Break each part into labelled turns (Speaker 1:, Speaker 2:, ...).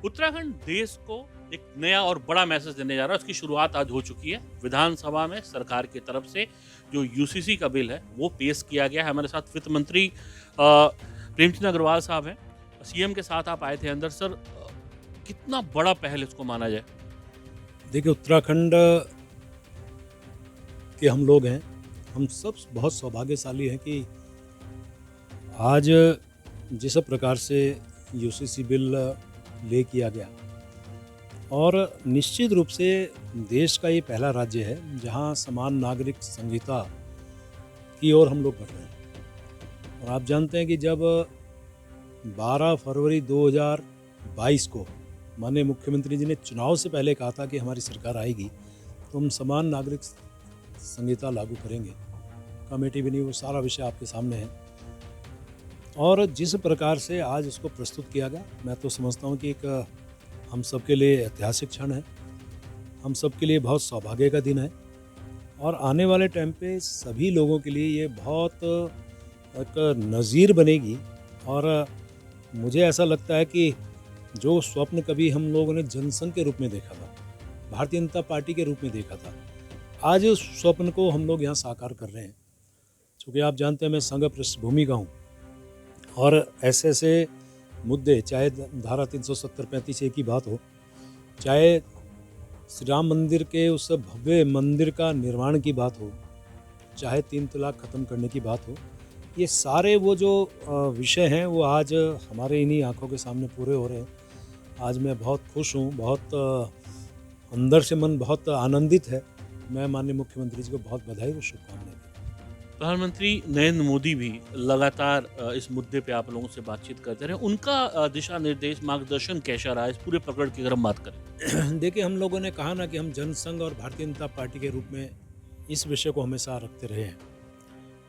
Speaker 1: उत्तराखंड देश को एक नया और बड़ा मैसेज देने जा रहा है। उसकी शुरुआत आज हो चुकी है। विधानसभा में सरकार की तरफ से जो यूसीसी का बिल है वो पेश किया गया है। हमारे साथ वित्त मंत्री प्रेमचंद अग्रवाल साहब हैं। सीएम के साथ आप आए थे अंदर। सर, कितना बड़ा पहल इसको माना जाए?
Speaker 2: देखिए, उत्तराखंड के हम लोग हैं। हम सब बहुत सौभाग्यशाली हैं कि आज जिस प्रकार से यूसीसी बिल ले किया गया, और निश्चित रूप से देश का ये पहला राज्य है जहां समान नागरिक संहिता की ओर हम लोग बढ़ रहे हैं। और आप जानते हैं कि जब 12 फरवरी 2022 को माननीय मुख्यमंत्री जी ने चुनाव से पहले कहा था कि हमारी सरकार आएगी तो हम समान नागरिक संहिता लागू करेंगे, कमेटी भी नहीं, वो सारा विषय आपके सामने है। और जिस प्रकार से आज उसको प्रस्तुत किया गया, मैं तो समझता हूँ कि एक हम सबके लिए ऐतिहासिक क्षण है, हम सबके लिए बहुत सौभाग्य का दिन है। और आने वाले टाइम पे सभी लोगों के लिए ये बहुत एक नज़ीर बनेगी। और मुझे ऐसा लगता है कि जो स्वप्न कभी हम लोगों ने जनसंघ के रूप में देखा था, भारतीय जनता पार्टी के रूप में देखा था, आज उस स्वप्न को हम लोग यहाँ साकार कर रहे हैं। क्योंकि आप जानते हैं मैं संघ पृष्ठभूमि का हूँ, और ऐसे ऐसे मुद्दे, चाहे धारा 370-35 एक ही बात हो, चाहे श्री राम मंदिर के उस भव्य मंदिर का निर्माण की बात हो, चाहे 3 तलाक ख़त्म करने की बात हो, ये सारे वो जो विषय हैं वो आज हमारे इन्हीं आंखों के सामने पूरे हो रहे हैं। आज मैं बहुत खुश हूँ, बहुत अंदर से मन बहुत आनंदित है। मैं माननीय मुख्यमंत्री जी को बहुत बधाई और शुभकामनाएं।
Speaker 1: प्रधानमंत्री नरेंद्र मोदी भी लगातार इस मुद्दे पे आप लोगों से बातचीत करते रहे। उनका दिशा निर्देश, मार्गदर्शन कैसा रहा इस पूरे प्रकरण की अगर हम बात करें?
Speaker 2: देखिए, हम लोगों ने कहा ना कि हम जनसंघ और भारतीय जनता पार्टी के रूप में इस विषय को हमेशा रखते रहे हैं।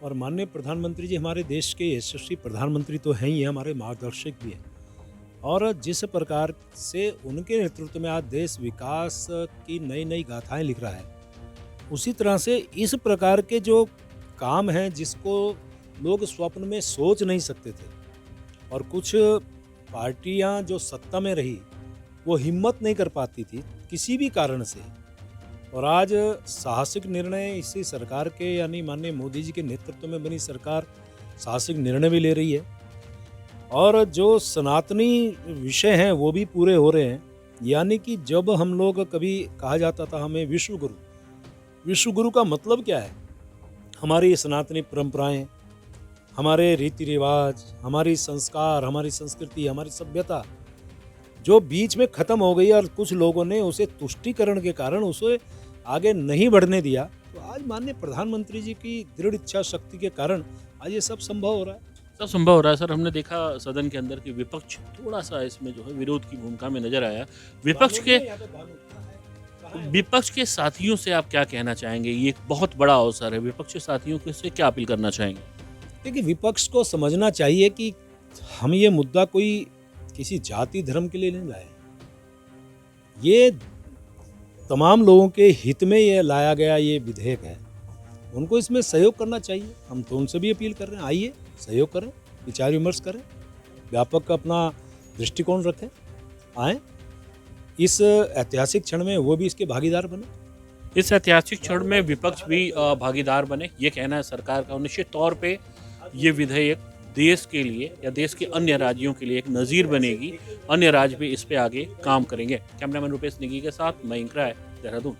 Speaker 2: और माननीय प्रधानमंत्री जी हमारे देश के यशस्वी प्रधानमंत्री तो हैं ही, हमारे मार्गदर्शक भी हैं। और जिस प्रकार से उनके नेतृत्व में आज देश विकास की नई नई गाथाएं लिख रहा है, उसी तरह से इस प्रकार के जो काम हैं जिसको लोग स्वप्न में सोच नहीं सकते थे, और कुछ पार्टियां जो सत्ता में रही वो हिम्मत नहीं कर पाती थी किसी भी कारण से, और आज साहसिक निर्णय इसी सरकार के, यानी माननीय मोदी जी के नेतृत्व में बनी सरकार साहसिक निर्णय भी ले रही है। और जो सनातनी विषय हैं वो भी पूरे हो रहे हैं। यानी कि जब हम लोग, कभी कहा जाता था हमें विश्व गुरु का मतलब क्या है? हमारी सनातनी परंपराएं, हमारे रीति रिवाज, हमारी संस्कार, हमारी संस्कृति, हमारी सभ्यता जो बीच में ख़त्म हो गई, और कुछ लोगों ने उसे तुष्टीकरण के कारण उसे आगे नहीं बढ़ने दिया। तो आज माननीय प्रधानमंत्री जी की दृढ़ इच्छा शक्ति के कारण आज ये सब संभव हो रहा है।
Speaker 1: सब संभव हो रहा है। सर, हमने देखा सदन के अंदर कि विपक्ष थोड़ा सा इसमें जो है विरोध की भूमिका में नजर आया। विपक्ष के साथियों से आप क्या कहना चाहेंगे? ये एक बहुत बड़ा अवसर है, विपक्ष के साथियों के से क्या अपील करना चाहेंगे?
Speaker 2: देखिए, विपक्ष को समझना चाहिए कि हम ये मुद्दा कोई किसी जाति धर्म के लिए नहीं लाए, ये तमाम लोगों के हित में ये लाया गया ये विधेयक है। उनको इसमें सहयोग करना चाहिए। हम तो उनसे भी अपील कर रहे हैं, आइए सहयोग करें, विचार विमर्श करें, व्यापक अपना दृष्टिकोण रखें, आए इस ऐतिहासिक क्षण में वो भी इसके भागीदार बने।
Speaker 1: इस ऐतिहासिक क्षण में विपक्ष भी भागीदार बने, ये कहना है सरकार का। निश्चित तौर पे ये विधेयक देश के लिए या देश के अन्य राज्यों के लिए एक नज़ीर बनेगी। अन्य राज्य भी इस पे आगे काम करेंगे। कैमरामैन रुपेश नेगी के साथ मैं इंकरा है, देहरादून।